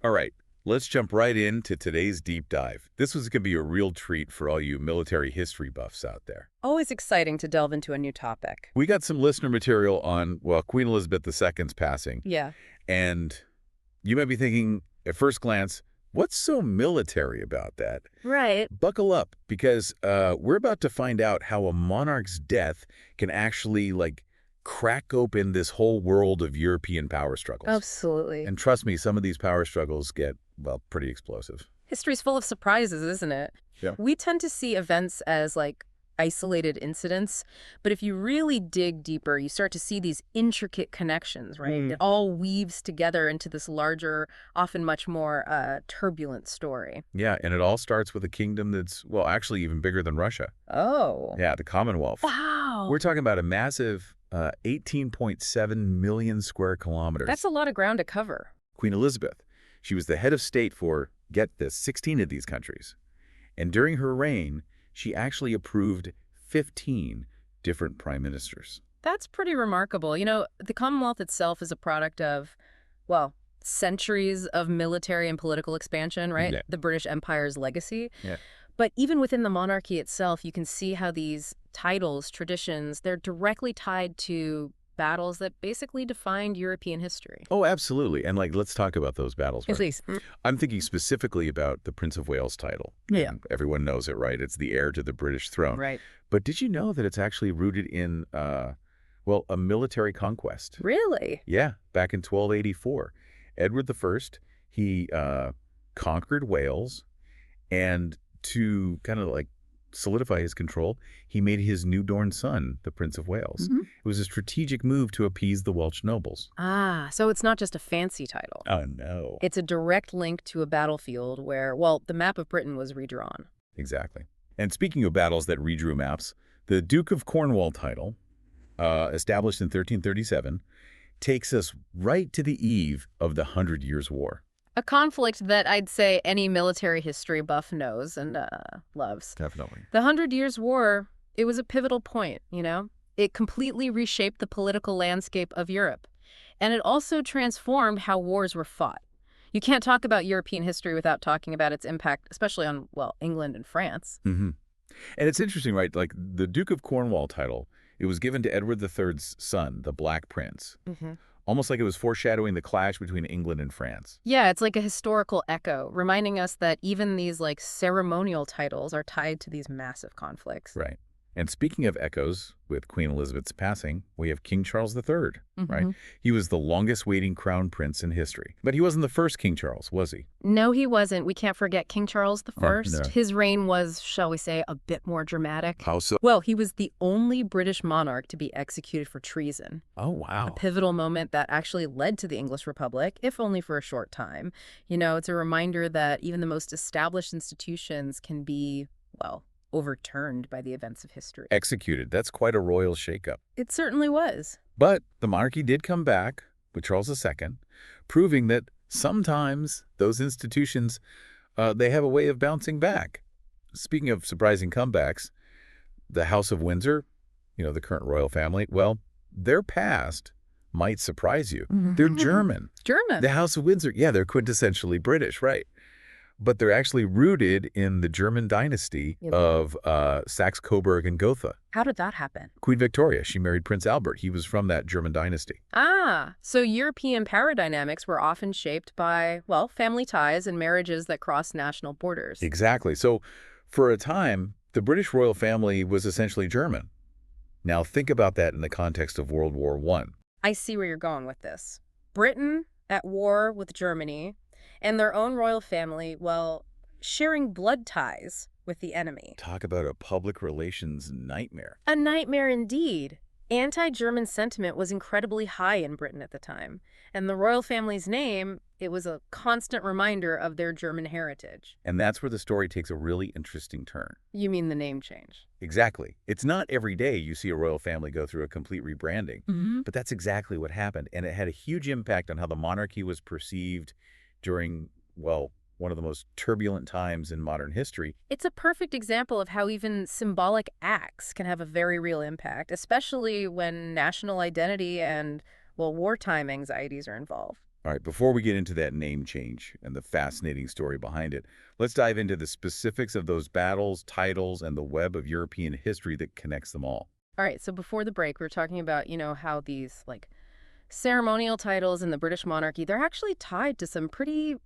All right, let's jump right into today's deep dive. This was going to be a real treat for all you military history buffs out there. Always exciting to delve into a new topic. We got some listener material on, well, Queen Elizabeth II's passing, Yeah. and you might be thinking, at first glance, what's so military about that? Right. Buckle up, because we're about to find out how a monarch's death can actually, crack open this whole world of European power struggles. Absolutely. And trust me, some of these power struggles get, well, pretty explosive. History's full of surprises, isn't it? Yeah. We tend to see events as, isolated incidents, but if you really dig deeper, you start to see these intricate connections, right? It all weaves together into this larger, often much more turbulent story. Yeah, and it all starts with a kingdom that's, well, actually even bigger than Russia. Oh. Yeah, the Commonwealth. Wow. We're talking about a massive 18.7 million square kilometers. That's a lot of ground to cover. Queen Elizabeth, she was the head of state for, get this, 16 of these countries. And during her reign, she actually approved 15 different prime ministers. That's pretty remarkable. You know, the Commonwealth itself is a product of, well, centuries of military and political expansion, right? Yeah. The British Empire's legacy. Yeah. But even within the monarchy itself, you can see how these titles, traditions, they're directly tied to battles that basically defined European history. Oh, absolutely. And let's talk about those battles. Right? Please. I'm thinking specifically about the Prince of Wales title. Yeah. And everyone knows it, right? It's the heir to the British throne. Right. But did you know that it's actually rooted in, well, a military conquest? Really? Yeah, back in 1284. Edward I, he conquered Wales, and to kind of solidify his control, he made his newborn son the Prince of Wales. Mhm. It was a strategic move to appease the Welsh nobles. Ah, so it's not just a fancy title. Oh, no. It's a direct link to a battlefield where, well, the map of Britain was redrawn. Exactly. And speaking of battles that redrew maps, the Duke of Cornwall title, established in 1337, takes us right to the eve of the 100 Years' War. A conflict that I'd say any military history buff knows and loves. Definitely. The 100 Years' War, it was a pivotal point, you know? It completely reshaped the political landscape of Europe. And it also transformed how wars were fought. You can't talk about European history without talking about its impact, especially on, well, England and France. Mm-hmm. And it's interesting, right? The Duke of Cornwall title, it was given to Edward III's son, the Black Prince. Mm-hmm. Almost like it was foreshadowing the clash between England and France. Yeah, it's like a historical echo, reminding us that even these ceremonial titles are tied to these massive conflicts. Right. And speaking of echoes, with Queen Elizabeth's passing, we have King Charles III, right? He was the longest-waiting crown prince in history. But he wasn't the first King Charles, was he? No, he wasn't. We can't forget King Charles I. Oh, no. His reign was, shall we say, a bit more dramatic. How so? Well, he was the only British monarch to be executed for treason. Oh, wow. A pivotal moment that actually led to the English Republic, if only for a short time. You know, it's a reminder that even the most established institutions can be, well, overturned by the events of history. Executed. That's quite a royal shakeup. It certainly was. But the monarchy did come back with Charles II, proving that sometimes those institutions, they have a way of bouncing back. Speaking of surprising comebacks, the House of Windsor, the current royal family, well, their past might surprise you. They're German. German. The House of Windsor, yeah, they're quintessentially British, right? But they're actually rooted in the German dynasty of Saxe-Coburg and Gotha. How did that happen? Queen Victoria, she married Prince Albert. He was from that German dynasty. Ah, so European power dynamics were often shaped by, well, family ties and marriages that crossed national borders. Exactly. So for a time, the British royal family was essentially German. Now think about that in the context of World War I. I see where you're going with this. Britain at war with Germany, and their own royal family, well, sharing blood ties with the enemy. Talk about a public relations nightmare. A nightmare indeed. Anti-German sentiment was incredibly high in Britain at the time, and the royal family's name, it was a constant reminder of their German heritage. And that's where the story takes a really interesting turn. You mean the name change? Exactly. It's not every day you see a royal family go through a complete rebranding, but that's exactly what happened, and it had a huge impact on how the monarchy was perceived during, well, one of the most turbulent times in modern history. It's a perfect example of how even symbolic acts can have a very real impact, especially when national identity and, well, wartime anxieties are involved. All right, before we get into that name change and the fascinating story behind it, let's dive into the specifics of those battles, titles, and the web of European history that connects them all. All right, so before the break, we were talking about, how these, like, ceremonial titles in the British monarchy, they're actually tied to some pretty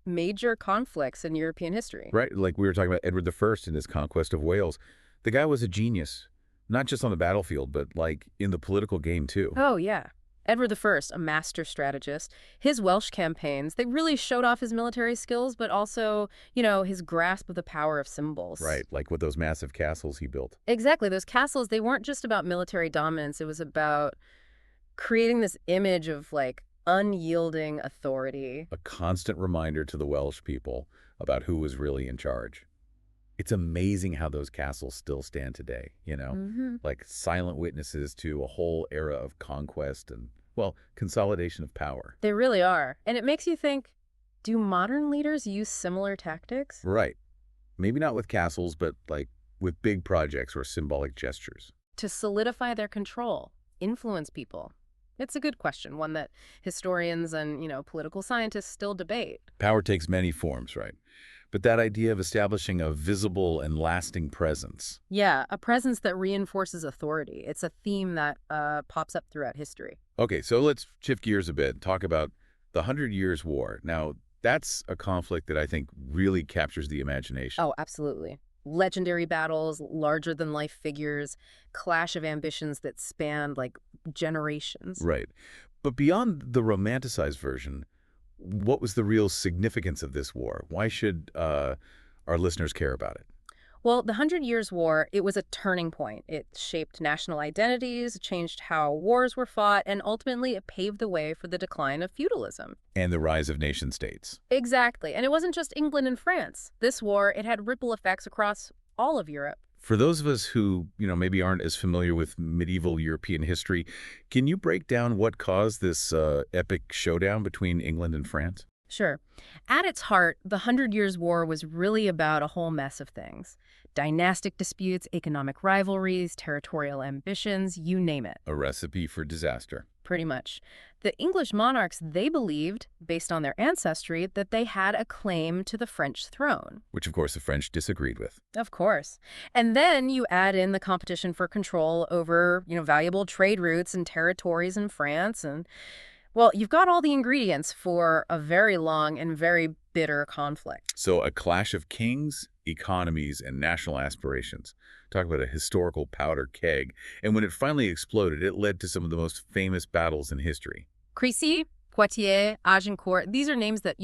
major conflicts in European history. Right, like we were talking about Edward I and his conquest of Wales. The guy was a genius, not just on the battlefield, but like in the political game too. Oh, yeah. Edward I, a master strategist, his Welsh campaigns, they really showed off his military skills, but also, his grasp of the power of symbols. Right, like with those massive castles he built. Exactly. Those castles, they weren't just about military dominance. It was about creating this image of, like, unyielding authority. A constant reminder to the Welsh people about who was really in charge. It's amazing how those castles still stand today, like silent witnesses to a whole era of conquest and, well, consolidation of power. They really are. And it makes you think, do modern leaders use similar tactics? Right. Maybe not with castles, but like with big projects or symbolic gestures. To solidify their control, influence people? It's a good question, one that historians and, political scientists still debate. Power takes many forms, right? But that idea of establishing a visible and lasting presence. Yeah, a presence that reinforces authority. It's a theme that pops up throughout history. Okay, so let's shift gears a bit, talk about the Hundred Years' War. Now, that's a conflict that I think really captures the imagination. Oh, absolutely. Legendary battles, larger-than-life figures, clash of ambitions that spanned, like, generations. Right. But beyond the romanticized version, what was the real significance of this war? Why should our listeners care about it? Well, the Hundred Years' War, it was a turning point. It shaped national identities, changed how wars were fought, and ultimately it paved the way for the decline of feudalism. And the rise of nation states. Exactly. And it wasn't just England and France. This war, it had ripple effects across all of Europe. For those of us who, maybe aren't as familiar with medieval European history, can you break down what caused this epic showdown between England and France? Sure. At its heart, the Hundred Years' War was really about a whole mess of things. Dynastic disputes, economic rivalries, territorial ambitions, you name it. A recipe for disaster. Pretty much. The English monarchs, they believed, based on their ancestry, that they had a claim to the French throne. Which, of course, the French disagreed with. Of course. And then you add in the competition for control over, valuable trade routes and territories in France. And, well, you've got all the ingredients for a very long and very bitter conflict. So a clash of kings, economies, and national aspirations. Talk about a historical powder keg. And when it finally exploded, it led to some of the most famous battles in history. Crécy, Poitiers, Agincourt, these are names that,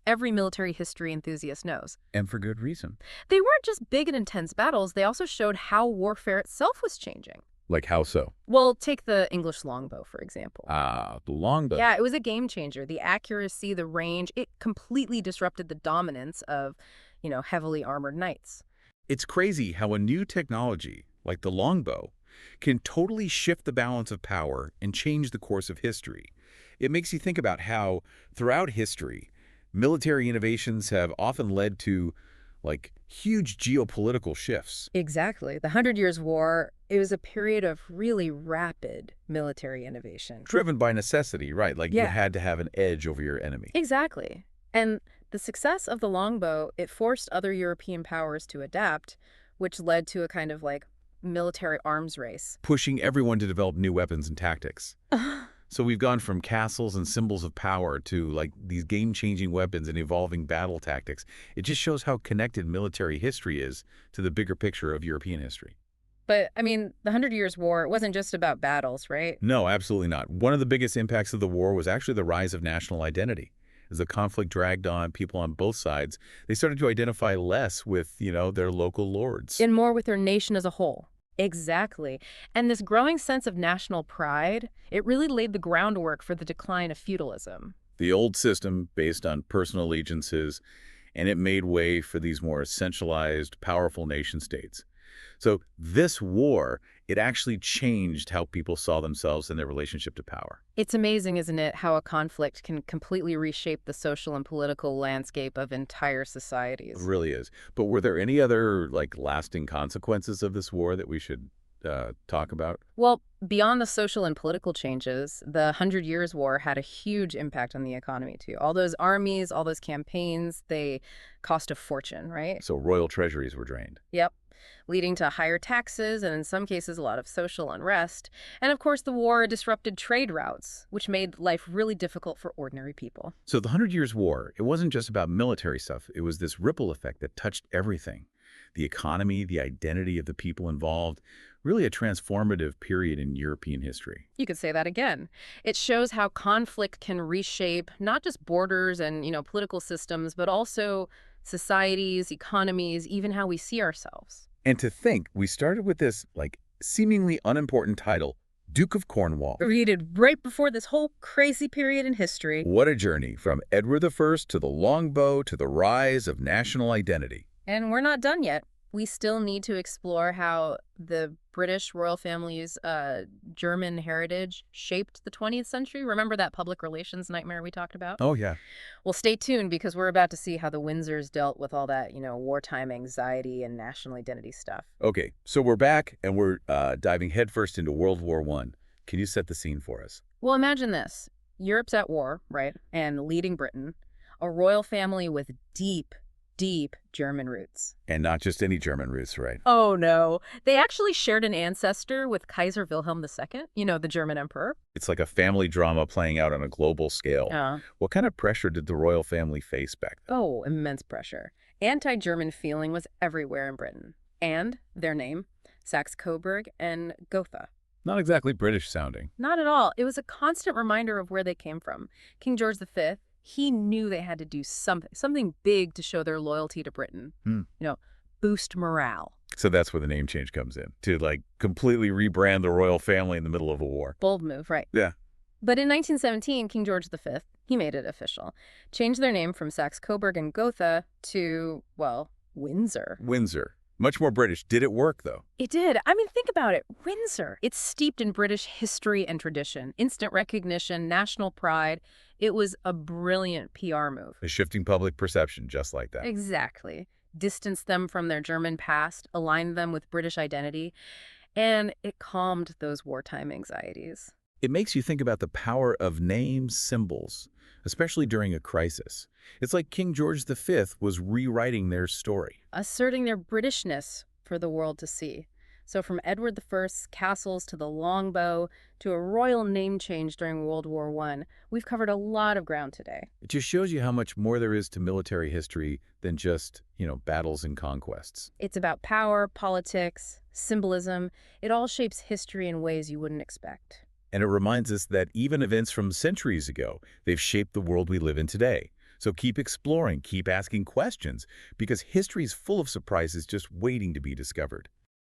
every military history enthusiast knows. And for good reason. They weren't just big and intense battles, they also showed how warfare itself was changing. Like how so? Well, take the English longbow, for example. The longbow. Yeah, it was a game changer. The accuracy, the range, it completely disrupted the dominance of, heavily armored knights. It's crazy how a new technology, like the longbow, can totally shift the balance of power and change the course of history. It makes you think about how, throughout history, military innovations have often led to, like, huge geopolitical shifts. Exactly. The Hundred Years' War, it was a period of really rapid military innovation. Driven by necessity, right? Like, Yeah. you had to have an edge over your enemy. Exactly. And the success of the longbow, it forced other European powers to adapt, which led to a kind of, like, military arms race. Pushing everyone to develop new weapons and tactics. So we've gone from castles and symbols of power to, like, these game-changing weapons and evolving battle tactics. It just shows how connected military history is to the bigger picture of European history. But, the Hundred Years' War, it wasn't just about battles, right? No, absolutely not. One of the biggest impacts of the war was actually the rise of national identity. As the conflict dragged on, people on both sides, they started to identify less with, their local lords. And more with their nation as a whole. Exactly. And this growing sense of national pride, it really laid the groundwork for the decline of feudalism. The old system based on personal allegiances, and it made way for these more centralized, powerful nation states. So this war, it actually changed how people saw themselves and their relationship to power. It's amazing, isn't it, how a conflict can completely reshape the social and political landscape of entire societies. It really is. But were there any other, like, lasting consequences of this war that we should talk about? Well, beyond the social and political changes, the Hundred Years' War had a huge impact on the economy, too. All those armies, all those campaigns, they cost a fortune, right? So royal treasuries were drained. Yep. Leading to higher taxes and, in some cases, a lot of social unrest. And, of course, the war disrupted trade routes, which made life really difficult for ordinary people. So the Hundred Years' War, it wasn't just about military stuff. It was this ripple effect that touched everything. The economy, the identity of the people involved, really a transformative period in European history. You could say that again. It shows how conflict can reshape not just borders and, political systems, but also societies, economies, even how we see ourselves. And to think, we started with this, seemingly unimportant title, Duke of Cornwall. Created right before this whole crazy period in history. What a journey, from Edward I to the longbow to the rise of national identity. And we're not done yet. We still need to explore how the British royal family's German heritage shaped the 20th century. Remember that public relations nightmare we talked about? Oh, yeah. Well, stay tuned because we're about to see how the Windsors dealt with all that, wartime anxiety and national identity stuff. Okay, so we're back and we're diving headfirst into World War I. Can you set the scene for us? Well, imagine this. Europe's at war, right? And leading Britain, a royal family with deep German roots. And not just any German roots, right? Oh, no. They actually shared an ancestor with Kaiser Wilhelm II, the German emperor. It's like a family drama playing out on a global scale. What kind of pressure did the royal family face back then? Oh, immense pressure. Anti-German feeling was everywhere in Britain. And their name, Saxe-Coburg and Gotha. Not exactly British sounding. Not at all. It was a constant reminder of where they came from. King George V, he knew they had to do something big to show their loyalty to Britain. Boost morale. So that's where the name change comes in, to completely rebrand the royal family in the middle of a war. Bold move, right? Yeah. But in 1917, King George V, he made it official. Changed their name from Saxe-Coburg and Gotha to, Windsor. Windsor. Much more British. Did it work, though? It did. Think about it. Windsor. It's steeped in British history and tradition. Instant recognition, national pride. It was a brilliant PR move. A shifting public perception, just like that. Exactly. Distanced them from their German past, aligned them with British identity, and it calmed those wartime anxieties. It makes you think about the power of names, symbols, especially during a crisis. It's like King George V was rewriting their story. Asserting their Britishness for the world to see. So from Edward I's castles to the longbow to a royal name change during World War I, we've covered a lot of ground today. It just shows you how much more there is to military history than just, battles and conquests. It's about power, politics, symbolism. It all shapes history in ways you wouldn't expect. And it reminds us that even events from centuries ago, they've shaped the world we live in today. So keep exploring, keep asking questions, because history is full of surprises just waiting to be discovered.